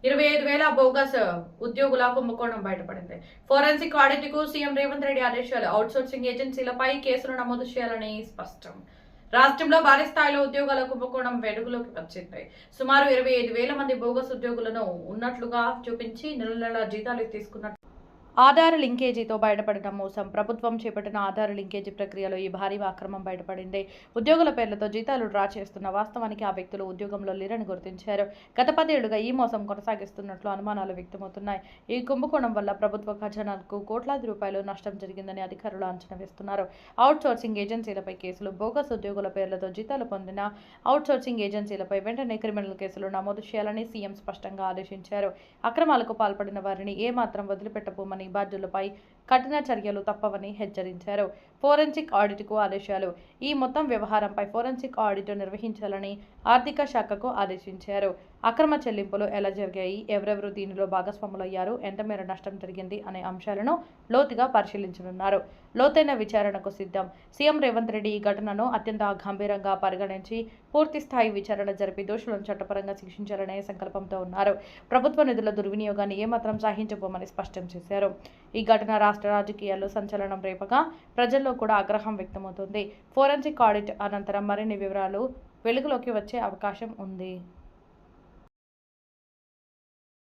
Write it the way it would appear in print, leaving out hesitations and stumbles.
25,000 bogus ఉద్యోగుల కుంభకోణం బయటపడింది. ఫోరెన్సిక్ ఆడిట్ కు సీఎం రేవంత్ రెడ్డి ఆదేశాలు. అవుట్సోర్సింగ్ ఏజెన్సీలపై కేసులు నమోదు చేయాలని స్పష్టం. రాష్ట్రంలో భారీ స్థాయిలో ఉద్యోగాల కుంభకోణం వెలుగులోకి వచ్చింది. సుమారు 25,000 మంది బోగస్ ఉద్యోగులను ఉన్నట్లుగా చూపించి నెల జీతాలు తీసుకున్నట్టు ఆధార్ లింకేజీతో బయటపడిన మోసం. ప్రభుత్వం చేపట్టిన ఆధార్ లింకేజీ ప్రక్రియలో ఈ భారీ అక్రమం బయటపడింది. ఉద్యోగుల పేర్లతో జీతాలు డ్రా చేస్తున్న వాస్తవానికి ఆ వ్యక్తులు ఉద్యోగంలో లేరని గుర్తించారు. గత 10 ఏళ్లుగా ఈ మోసం కొనసాగిస్తున్నట్లు అనుమానాలు వ్యక్తమవుతున్నాయి. ఈ కుంభకోణం వల్ల ప్రభుత్వ ఖజానాకు కోట్లాది రూపాయలు నష్టం జరిగిందని అధికారులు అంచనా వేస్తున్నారు. అవుట్సోర్సింగ్ ఏజెన్సీలపై కేసులు. బోగస్ ఉద్యోగుల పేర్లతో జీతాలు పొందిన అవుట్సోర్సింగ్ ఏజెన్సీలపై వెంటనే క్రిమినల్ కేసులు నమోదు చేయాలని సీఎం స్పష్టంగా ఆదేశించారు. అక్రమాలకు పాల్పడిన వారిని ఏమాత్రం వదిలిపెట్టబోమని బాధ్యులపై కఠిన చర్యలు తప్పవని హెచ్చరించారు. ఫోరెన్సిక్ ఆడిట్కు ఆదేశాలు. ఈ మొత్తం వ్యవహారంపై ఫోరెన్సిక్ ఆడిట్ నిర్వహించాలని ఆర్థిక శాఖకు ఆదేశించారు. అక్రమ చెల్లింపులు ఎలా జరిగాయి, ఎవరెవరు దీనిలో భాగస్వాములయ్యారు, ఎంత మేర నష్టం జరిగింది అనే అంశాలను లోతుగా పరిశీలించనున్నారు. లోతైన విచారణకు సిద్ధం. సీఎం రేవంత్ రెడ్డి ఈ ఘటనను అత్యంత గంభీరంగా పరిగణించి పూర్తి స్థాయి విచారణ జరిపి దోషులను చట్టపరంగా శిక్షించాలనే సంకల్పంతో ఉన్నారు. ప్రభుత్వ నిధుల దుర్వినియోగాన్ని ఏమాత్రం సహించబోమని స్పష్టం చేశారు. ఈ ఘటన రాష్ట్ర రాజకీయాల్లో సంచలనం రేపగా ప్రజల్లో కూడా ఆగ్రహం వ్యక్తమవుతోంది. ఫోరెన్సిక్ ఆడిట్ అనంతరం మరిన్ని వివరాలు వెలుగులోకి వచ్చే అవకాశం ఉంది.